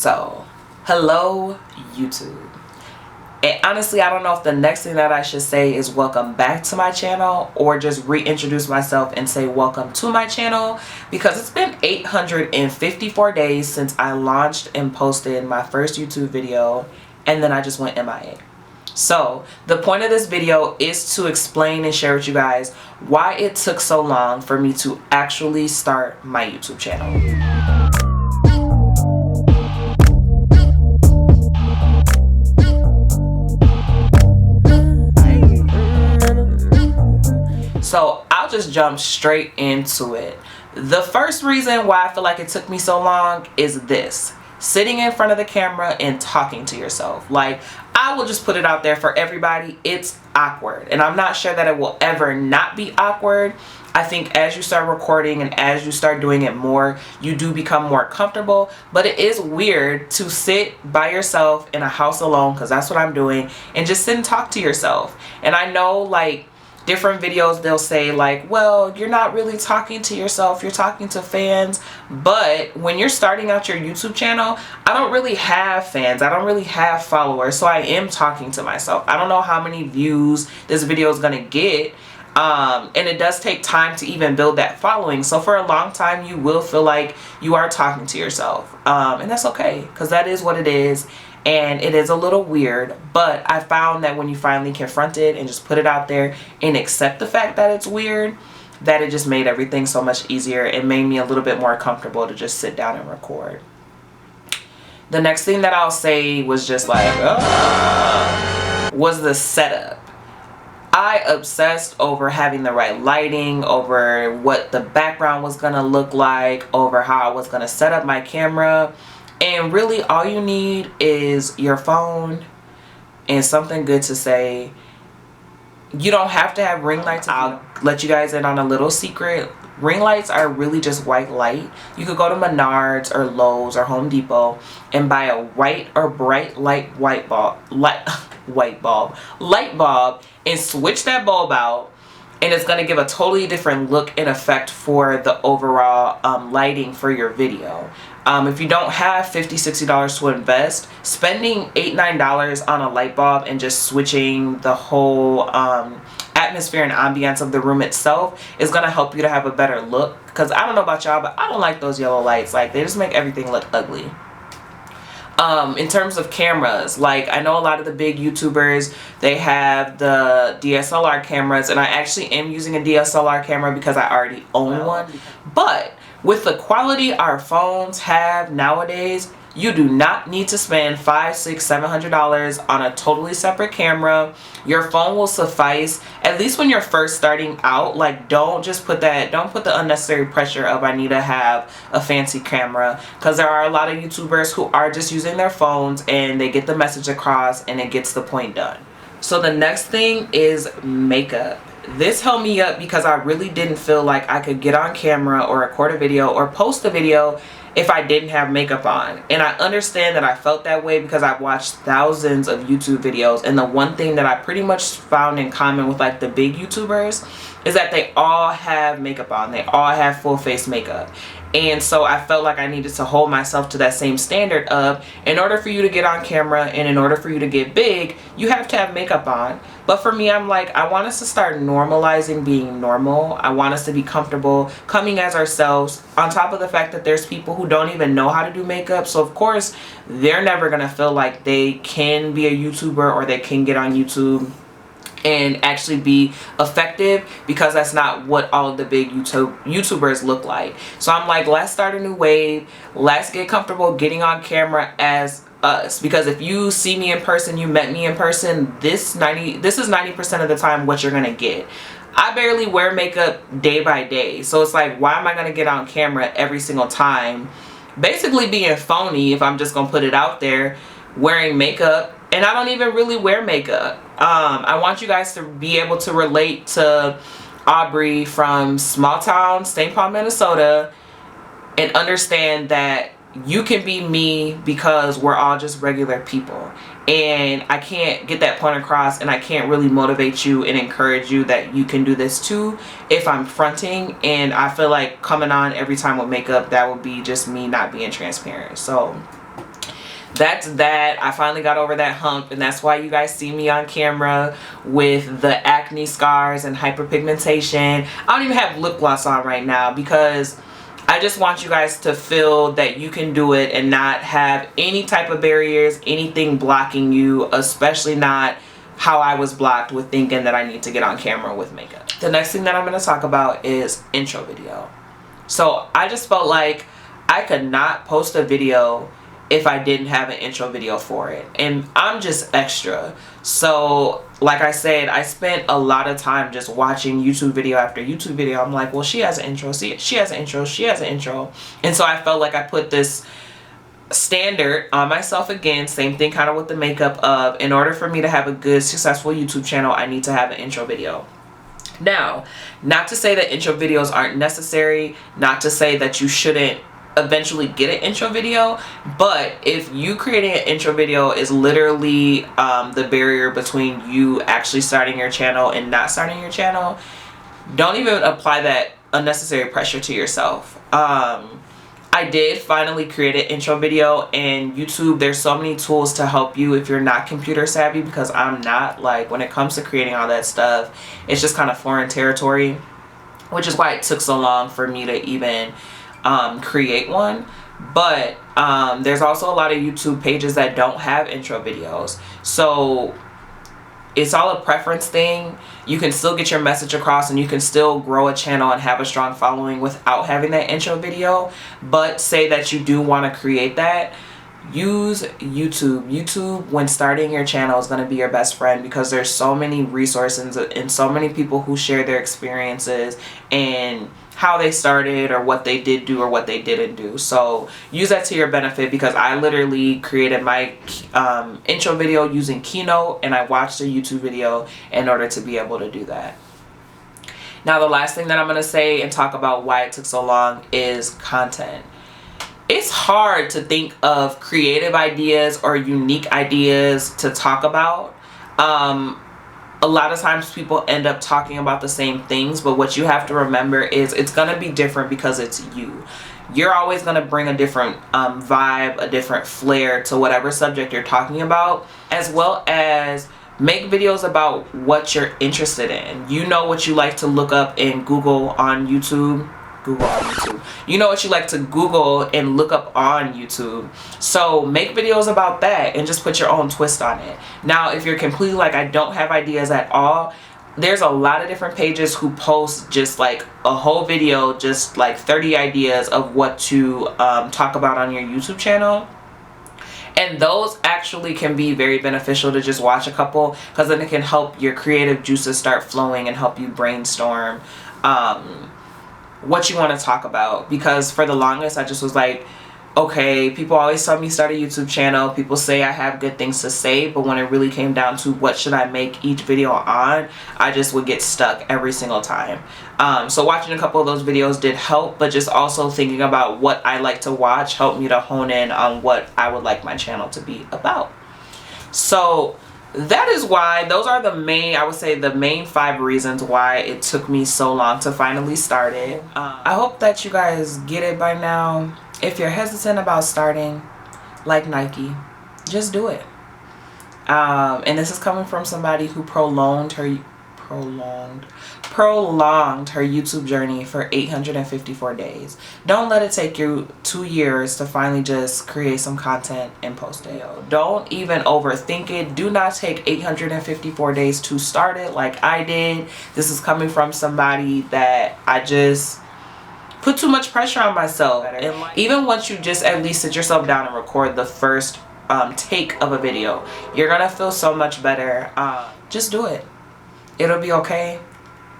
So, hello YouTube. And honestly, I don't know if the next thing that I should say is welcome back to my channel or just reintroduce myself and say welcome to my channel, because it's been 854 days since I launched and posted my first YouTube video, and then I just went MIA. So the point of this video is to explain and share with you guys why it took so long for me to actually start my YouTube channel. So I'll just jump straight into it. The first reason why I feel like it took me so long is this: sitting in front of the camera and talking to yourself. Like, I will just put it out there for everybody, it's awkward. And I'm not sure that it will ever not be awkward. I think as you start recording and as you start doing it more, you do become more comfortable. But it is weird to sit by yourself in a house alone, because that's what I'm doing, and just sit and talk to yourself. And I know, like, different videos they'll say like, well, you're not really talking to yourself, you're talking to fans. But when you're starting out your YouTube channel, I don't really have fans, I don't really have followers, so I am talking to myself. I don't know how many views this video is gonna get, and it does take time to even build that following. So for a long time you will feel like you are talking to yourself, and that's okay, because that is what it is. And it is a little weird, but I found that when you finally confront it and just put it out there and accept the fact that it's weird, that it just made everything so much easier. It made me a little bit more comfortable to just sit down and record. The next thing that I'll say was just like, was the setup. I obsessed over having the right lighting, over what the background was gonna look like, over how I was gonna set up my camera. And really all you need is your phone and something good to say. You don't have to have ring lights. I'll let you guys in on a little secret. Ring lights are really just white light. You could go to Menards or Lowe's or Home Depot and buy a white or bright light light bulb and switch that bulb out, and it's going to give a totally different look and effect for the overall lighting for your video. If you don't have $50–$60 to invest, spending $8–9 on a light bulb and just switching the whole atmosphere and ambience of the room itself is going to help you to have a better look. Because I don't know about y'all, but I don't like those yellow lights. Like, they just make everything look ugly. In terms of cameras, like, I know a lot of the big YouTubers, they have the DSLR cameras, and I actually am using a DSLR camera because I already own one. But with the quality our phones have nowadays, you do not need to spend $500, $600, $700 on a totally separate camera. Your phone will suffice, at least when you're first starting out. Like, don't put the unnecessary pressure of I need to have a fancy camera, because there are a lot of YouTubers who are just using their phones and they get the message across and it gets the point done. So the next thing is makeup. This held me up because I really didn't feel like I could get on camera or record a video or post a video if I didn't have makeup on. And I understand that I felt that way because I've watched thousands of YouTube videos, and the one thing that I pretty much found in common with like the big YouTubers is that they all have makeup on. They all have full face makeup. And so I felt like I needed to hold myself to that same standard of, in order for you to get on camera and in order for you to get big, you have to have makeup on. But for me, I'm like, I want us to start normalizing being normal. I want us to be comfortable coming as ourselves, on top of the fact that there's people who don't even know how to do makeup. So of course, they're never going to feel like they can be a YouTuber or they can get on YouTube and actually be effective, because that's not what all of the big YouTubers look like. So I'm like, let's start a new wave. Let's get comfortable getting on camera as us, because if you see me in person, you met me in person, this is 90% of the time what you're gonna get. I barely wear makeup day by day, so it's like, why am I gonna get on camera every single time basically being phony if I'm just gonna put it out there wearing makeup? And I don't even really wear makeup. I want you guys to be able to relate to Aubrey from small town St. Paul, Minnesota, and understand that you can be me because we're all just regular people. And I can't get that point across, and I can't really motivate you and encourage you that you can do this too if I'm fronting. And I feel like coming on every time with makeup, that would be just me not being transparent. So that's that. I finally got over that hump, and that's why you guys see me on camera with the acne scars and hyperpigmentation. I don't even have lip gloss on right now because I just want you guys to feel that you can do it and not have any type of barriers, anything blocking you, especially not how I was blocked with thinking that I need to get on camera with makeup. The next thing that I'm going to talk about is intro video. So I just felt like I could not post a video if I didn't have an intro video for it. And I'm just extra. So like I said, I spent a lot of time just watching YouTube video after YouTube video. I'm like, well, she has an intro, she has an intro, she has an intro. And so I felt like I put this standard on myself again, same thing kind of with the makeup of, in order for me to have a good successful YouTube channel, I need to have an intro video. Now, not to say that intro videos aren't necessary, not to say that you shouldn't eventually get an intro video, but if you creating an intro video is literally the barrier between you actually starting your channel and not starting your channel, don't even apply that unnecessary pressure to yourself. I did finally create an intro video, and YouTube, there's so many tools to help you if you're not computer savvy, because I'm not. Like, when it comes to creating all that stuff, it's just kind of foreign territory, which is why it took so long for me to even create one. But there's also a lot of YouTube pages that don't have intro videos, so it's all a preference thing. You can still get your message across and you can still grow a channel and have a strong following without having that intro video. But say that you do want to create that, use YouTube. YouTube, when starting your channel, is going to be your best friend, because there's so many resources and so many people who share their experiences and how they started or what they did do or what they didn't do. So use that to your benefit, because I literally created my intro video using Keynote, and I watched a YouTube video in order to be able to do that. Now, the last thing that I'm going to say and talk about why it took so long is content. It's hard to think of creative ideas or unique ideas to talk about. A lot of times people end up talking about the same things, but what you have to remember is it's going to be different because it's you. You're always going to bring a different vibe, a different flair to whatever subject you're talking about, as well as make videos about what you're interested in. You know what you like to look up in Google on YouTube. You know what you like to Google and look up on YouTube. So make videos about that and just put your own twist on it. Now, if you're completely like, I don't have ideas at all, there's a lot of different pages who post just like a whole video, just like 30 ideas of what to talk about on your YouTube channel. And those actually can be very beneficial to just watch a couple, because then it can help your creative juices start flowing and help you brainstorm what you want to talk about. Because for the longest, I just was like, okay, people always tell me start a YouTube channel, people say I have good things to say, but when it really came down to what should I make each video on, I just would get stuck every single time. So watching a couple of those videos did help, but just also thinking about what I like to watch helped me to hone in on what I would like my channel to be about. So that is why, those are the main, I would say the main 5 reasons why it took me so long to finally start it. I hope that you guys get it by now. If you're hesitant about starting, like Nike, just do it. And this is coming from somebody who prolonged her YouTube journey for 854 days. Don't let it take you 2 years to finally just create some content and post it. Don't even overthink it. Do not take 854 days to start it like I did. This is coming from somebody that I just put too much pressure on myself. And even once you just at least sit yourself down and record the first take of a video, you're gonna feel so much better. Just do it. It'll be okay.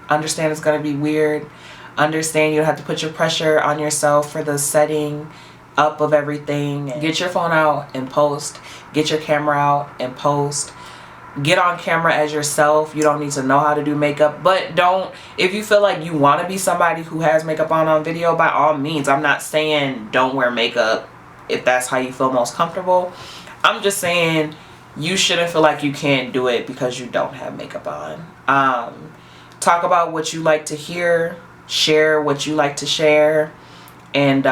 Understand it's gonna be weird. Understand you don't have to put your pressure on yourself for the setting up of everything. Get your phone out and post. Get your camera out and post. Get on camera as yourself. You don't need to know how to do makeup, but don't, if you feel like you want to be somebody who has makeup on video, by all means. I'm not saying don't wear makeup if that's how you feel most comfortable. I'm just saying you shouldn't feel like you can't do it because you don't have makeup on. Talk about what you like to hear, share what you like to share, and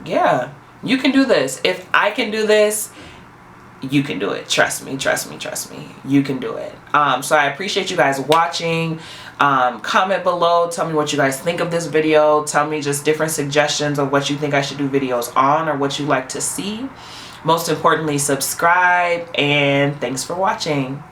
yeah, you can do this. If I can do this, you can do it. Trust me, trust me, trust me. You can do it. So I appreciate you guys watching. Comment below. Tell me what you guys think of this video. Tell me just different suggestions of what you think I should do videos on or what you like to see. Most importantly, subscribe, and thanks for watching.